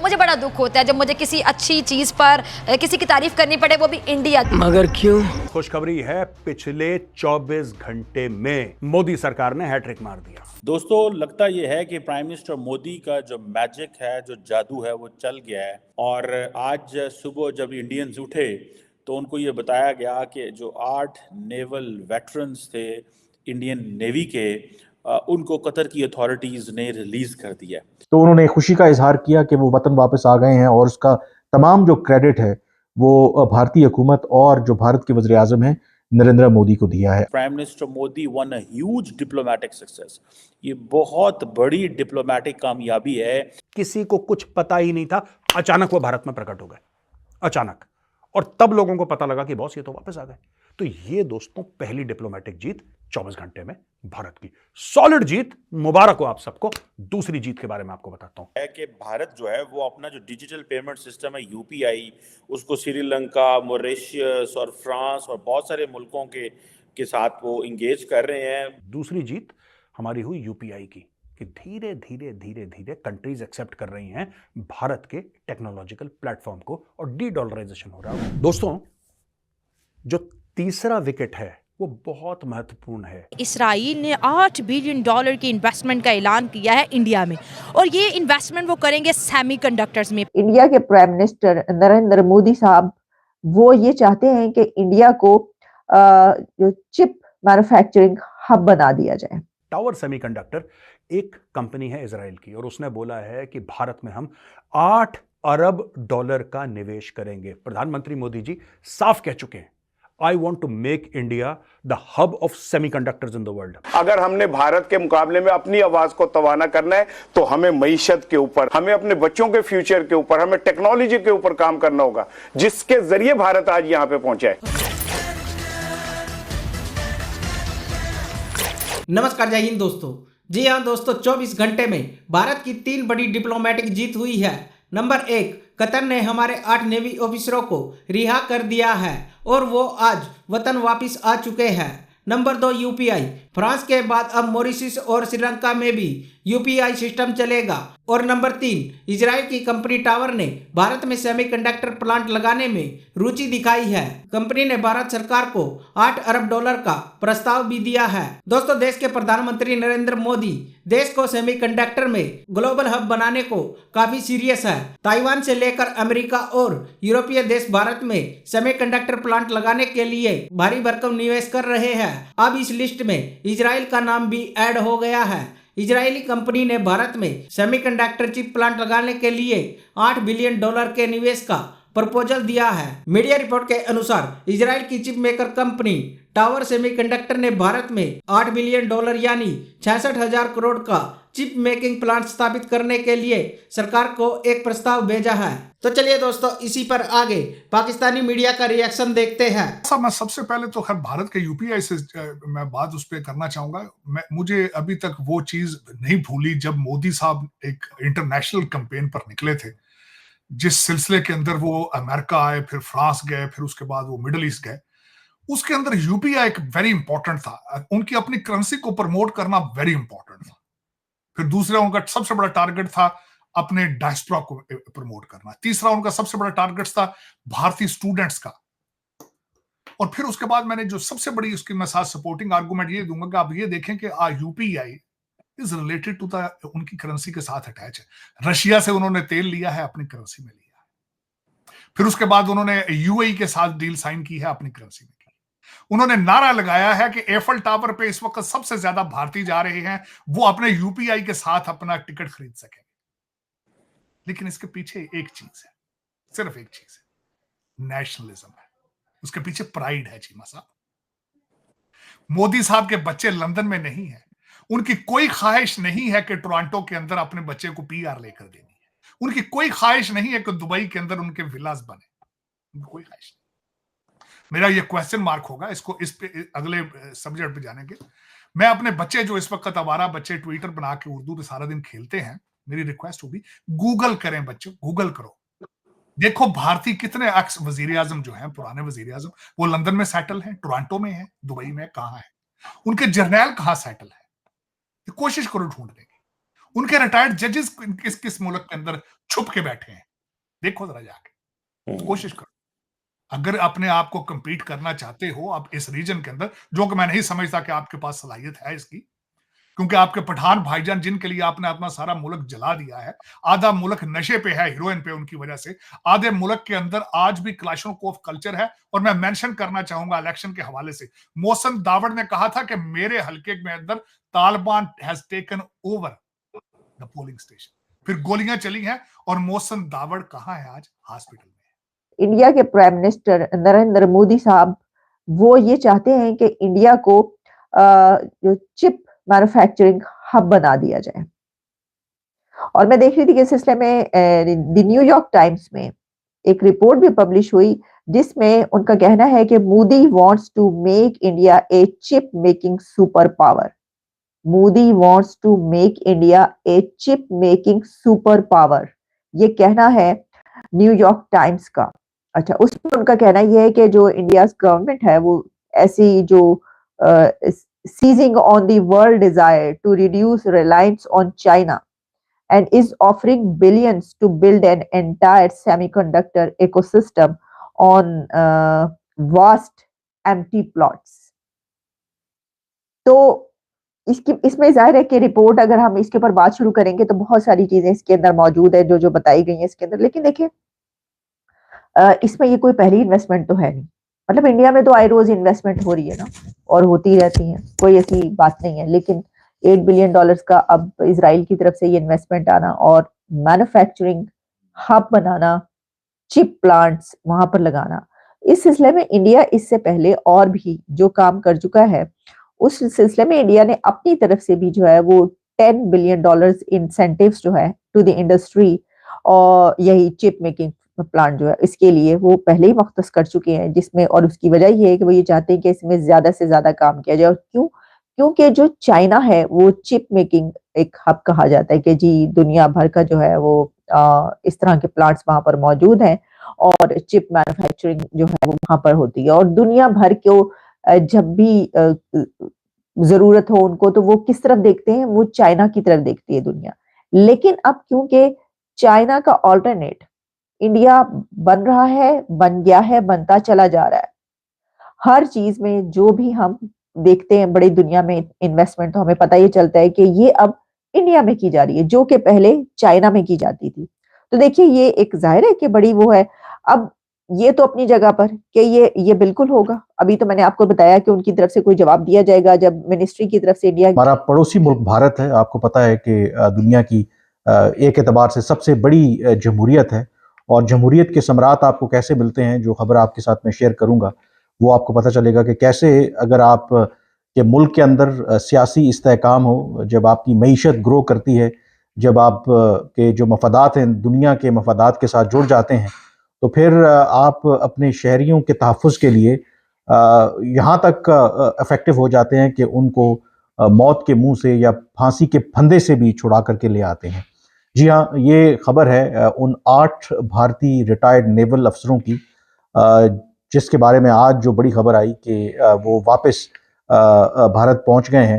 मुझे बड़ा दुख होता है जब मुझे किसी अच्छी चीज पर किसी की तारीफ करनी पड़े, वो भी इंडिया की। मगर क्यों? खुशखबरी है, पिछले 24 घंटे में मोदी सरकार ने हैट्रिक मार दिया। दोस्तों, लगता यह है कि प्राइम मिनिस्टर मोदी का जो मैजिक है, जो जादू है, वो चल गया है। और आज सुबह जब इंडियंस उठे तो उनको ये बताया गया कि जो 8 नेवल वेटरन्स थे इंडियन नेवी के, उनको कतर की अथॉरिटीज ने रिलीज कर दिया। तो उन्होंने खुशी का इजहार किया कि वो वतन वापस आ गए हैं और उसका तमाम जो क्रेडिट है वो भारतीय हुकूमत और जो भारत के वज़ीर आज़म हैं नरेंद्र मोदी को दिया है। Prime minister Modi one a huge diplomatic success. ये बहुत बड़ी डिप्लोमेटिक कामयाबी है। किसी को कुछ पता ही नहीं था, अचानक वो भारत में प्रकट हो गए, अचानक। और तब लोगों को पता लगा कि बॉस ये तो वापस आ गए। तो ये दोस्तों पहली डिप्लोमेटिक जीत 24 घंटे में भारत की, सॉलिड जीत, मुबारक हो आप सबको। दूसरी जीत के बारे में आपको बताता हूं है कि भारत जो है वो अपना जो डिजिटल पेमेंट सिस्टम है यूपीआई, उसको श्रीलंका, मॉरिशस और फ्रांस और बहुत सारे मुल्कों के साथ वो इंगेज कर रहे हैं। दूसरी जीत हमारी हुई यूपीआई की, कि धीरे धीरे धीरे धीरे कंट्रीज एक्सेप्ट कर रही हैं भारत के टेक्नोलॉजिकल प्लेटफॉर्म को और डी डॉलराइजेशन हो रहा है। दोस्तों, जो तीसरा विकेट है वो बहुत महत्वपूर्ण है। इसराइल ने $8 बिलियन की इन्वेस्टमेंट का ऐलान किया है इंडिया में, और ये इन्वेस्टमेंट वो करेंगे सेमीकंडक्टर्स में। इंडिया के प्राइम मिनिस्टर नरेंद्र मोदी साहब वो ये चाहते हैं कि इंडिया को जो चिप मैन्युफैक्चरिंग हब बना दिया जाए। टावर सेमीकंडक्टर एक कंपनी है इजराइल की, और उसने बोला है कि भारत में हम $8 अरब का निवेश करेंगे। प्रधानमंत्री मोदी जी साफ कह चुके हैं, I want to make India the hub of semiconductors in the world. अगर हमने भारत के मुकाबले में अपनी आवाज को तवाना करना है तो हमें मईशत के ऊपर, हमें अपने बच्चों के फ्यूचर के ऊपर, हमें टेक्नोलॉजी के ऊपर काम करना होगा, जिसके जरिए भारत आज यहां पे पहुंचा है। नमस्कार, जय हिंद दोस्तों। जी हाँ दोस्तों, 24 घंटे में भारत की 3 बड़ी डिप्लोमेटिक जीत हुई है। नंबर 1, कतर ने हमारे 8 नेवी ऑफिसरों को रिहा कर दिया है और वो आज वतन वापस आ चुके हैं। Number 2, UPI. फ्रांस के बाद अब मॉरिशस और श्रीलंका में भी यूपीआई सिस्टम चलेगा। और नंबर 3, इजराइल की कंपनी टावर ने भारत में सेमीकंडक्टर प्लांट लगाने में रुचि दिखाई है। कंपनी ने भारत सरकार को $8 अरब का प्रस्ताव भी दिया है। दोस्तों, देश के प्रधानमंत्री नरेंद्र मोदी देश को सेमीकंडक्टर में ग्लोबल हब बनाने को काफी सीरियस है। ताइवान से लेकर अमेरिका और यूरोपीय देश भारत में सेमीकंडक्टर प्लांट लगाने के लिए भारी भरकम निवेश कर रहे हैं। अब इस लिस्ट में इजराइल का नाम भी ऐड हो गया है। इजरायली कंपनी ने भारत में सेमीकंडक्टर चिप प्लांट लगाने के लिए $8 बिलियन के निवेश का प्रपोजल दिया है। मीडिया रिपोर्ट के अनुसार इजराइल की chip maker company tower semiconductor ने भारत में $8 बिलियन यानी 66,000 करोड़ का चिप मेकिंग प्लांट स्थापित करने के लिए सरकार को एक प्रस्ताव भेजा है। तो चलिए दोस्तों, इसी पर आगे पाकिस्तानी मीडिया का रिएक्शन देखते हैं। मैं सबसे पहले तो खैर भारत के यूपीआई से मैं बात उस पर करना चाहूंगा। मुझे अभी तक वो चीज नहीं भूली जब मोदी साहब एक इंटरनेशनल कैंपेन पर निकले थे, जिस सिलसिले के अंदर वो अमेरिका आए, फिर फ्रांस गए, फिर उसके बाद वो मिडिल ईस्ट गए। उसके अंदर यूपीआई एक वेरी इंपॉर्टेंट था, उनकी अपनी करेंसी को प्रमोट करना वेरी इंपॉर्टेंट था। फिर दूसरा उनका सबसे बड़ा टारगेट था अपने डायस्पोरा को प्रमोट करना। तीसरा उनका सबसे बड़ा टारगेट था भारतीय स्टूडेंट्स का। और फिर उसके बाद मैंने जो सबसे बड़ी उसकी मैं साथ सपोर्टिंग आर्गुमेंट ये दूंगा कि आप ये देखें कि UPI is related to the उनकी करेंसी के साथ अटैच है। रशिया से उन्होंने तेल लिया है, अपनी करेंसी में लिया है। फिर उसके बाद उन्होंने यूएई के साथ डील साइन की है, अपनी करेंसी में की। उन्होंने नारा लगाया है कि एफल टावर पे इस वक्त सबसे ज्यादा भारतीय जा रहे हैं, वो अपने यूपीआई के साथ अपना टिकट खरीद सकेंगे। लेकिन इसके पीछे एक चीज है, सिर्फ एक चीज है, नेशनलिज्म है। उसके पीछे प्राइड है। चीमा साहब, मोदी साहब के बच्चे लंदन में नहीं है। उनकी कोई ख्वाहिश नहीं है कि टोरंटो के अंदर अपने बच्चे को पीआर लेकर देनी है। उनकी कोई ख्वाहिश नहीं है कि दुबई के अंदर उनके विलास बने। उनकी कोई ख्वाहिश नहीं। मेरा ये क्वेश्चन मार्क होगा, इसको इस पे अगले सब्जेक्ट पे जाने के। मैं अपने बच्चे जो इस वक्त आवारा बच्चे ट्विटर बना के उर्दू पे सारा दिन खेलते हैं, मेरी रिक्वेस्ट होगी गूगल करें बच्चों, गूगल करो, देखो भारतीय कितने एक्स वजीर आजम जो हैं, पुराने वजीर आजम, वो लंदन में सेटल हैं, टोरंटो में है, दुबई में कहां है, उनके जर्नैल कहां सेटल है, कोशिश करो ढूंढने की। उनके रिटायर्ड जजेस किस किस मुल्क के अंदर छुप के बैठे हैं, देखो जरा जाके, कोशिश करो। अगर अपने आप को compete करना चाहते हो आप इस रीजन के अंदर, जो कि मैं नहीं समझता कि आपके पास सलाहियत है इसकी, क्योंकि आपके पठान भाईजान जिनके लिए आपने अपना सारा मुल्क जला दिया है, आधा मुल्क नशे पे है, हीरोइन पे उनकी वजह से, आधे मुल्क के अंदर आज भी क्लाशनकोव कल्चर है। और मैं मेंशन करना चाहूंगा इलेक्शन के हवाले से, मोहसिन दावड़ ने कहा था कि मेरे हल्के में अंदर Taliban has taken over the polling station, फिर गोलियां चली हैं और मोहसिन दावड़ कहां है आज? हॉस्पिटल में। इंडिया के प्राइम मिनिस्टर नरेंद्र मोदी साहब वो ये चाहते हैं कि इंडिया को जो चिप मैन्युफैक्चरिंग हब बना दिया जाए। और मैं देख रही थी कि इस सिलसिले में द न्यूयॉर्क टाइम्स में एक रिपोर्ट भी पब्लिश हुई जिसमें उनका कहना है कि Modi wants to make India a chip making super power. Modi wants to make India a chip making super power, ये कहना है न्यूयॉर्क टाइम्स का। अच्छा, उसमें उनका कहना यह है कि जो इंडिया गवर्नमेंट है वो ऐसी जो seizing on the world desire to reduce reliance on China and is offering billions to build an entire semiconductor ecosystem on vast empty plots. तो इसमें जाहिर है कि रिपोर्ट अगर हम इसके ऊपर बात शुरू करेंगे तो बहुत सारी चीजें इसके अंदर मौजूद है जो बताई गई है इसके अंदर। लेकिन देखिए इसमें ये कोई पहली इन्वेस्टमेंट तो है नहीं, मतलब इंडिया में तो आए रोज इन्वेस्टमेंट हो रही है ना और होती रहती है, कोई ऐसी बात नहीं है। लेकिन $8 बिलियन का अब इजराइल की तरफ से ये इन्वेस्टमेंट आना और मैन्युफैक्चरिंग हब बनाना, चिप प्लांट्स वहां पर लगाना, इस सिलसिले में इंडिया इससे पहले और भी जो काम कर चुका है उस सिलसिले में इंडिया ने अपनी तरफ से भी जो है वो $10 बिलियन इंसेंटिव्स जो है टू द इंडस्ट्री और यही चिप मेकिंग प्लांट जो है इसके लिए वो पहले ही मख्तस कर चुके हैं, जिसमें और उसकी वजह ये है कि वो ये चाहते हैं कि इसमें ज्यादा से ज्यादा काम किया जाए। और क्यों? क्योंकि जो चाइना है वो चिप मेकिंग एक हब कहा जाता है कि जी दुनिया भर का जो है वो इस तरह के प्लांट्स वहां पर मौजूद हैं और चिप मैन्युफैक्चरिंग जो है वो वहां पर होती है। और दुनिया भर को जब भी जरूरत हो उनको तो वो किस तरफ देखते हैं? वो चाइना की तरफ देखती है दुनिया। लेकिन अब क्योंकि चाइना का ऑल्टरनेट इंडिया बन रहा है, बन गया है, बनता चला जा रहा है, हर चीज में जो भी हम देखते हैं बड़ी दुनिया में इन्वेस्टमेंट, तो हमें पता ये चलता है कि ये अब इंडिया में की जा रही है जो कि पहले चाइना में की जाती थी। तो देखिए ये एक जाहिर है कि बड़ी वो है। अब ये तो अपनी जगह पर कि ये बिल्कुल होगा। अभी तो मैंने आपको बताया कि उनकी तरफ से कोई जवाब दिया जाएगा जब मिनिस्ट्री की तरफ से इंडिया। हमारा पड़ोसी मुल्क भारत है, आपको पता है कि दुनिया की एक एतबार से सबसे बड़ी जमहूरियत है और जमहूरियत के सम्राट आपको कैसे मिलते हैं, जो खबर आपके साथ मैं शेयर करूंगा वो आपको पता चलेगा कि कैसे अगर आप के मुल्क के अंदर सियासी इस्तेहकाम हो, जब आपकी मईशत ग्रो करती है, जब आप के जो मफादात हैं दुनिया के मफादात के साथ जुड़ जाते हैं, तो फिर आप अपने शहरियों के तहफ़्फ़ुज़ के लिए यहाँ तक इफ़ेक्टिव हो जाते हैं कि उनको मौत के मुंह से या फांसी के फंदे से भी छुड़ा करके ले आते हैं। जी हाँ, ये खबर है उन 8 भारतीय रिटायर्ड नेवल अफसरों की, जिसके बारे में आज जो बड़ी खबर आई कि वो वापस भारत पहुंच गए हैं।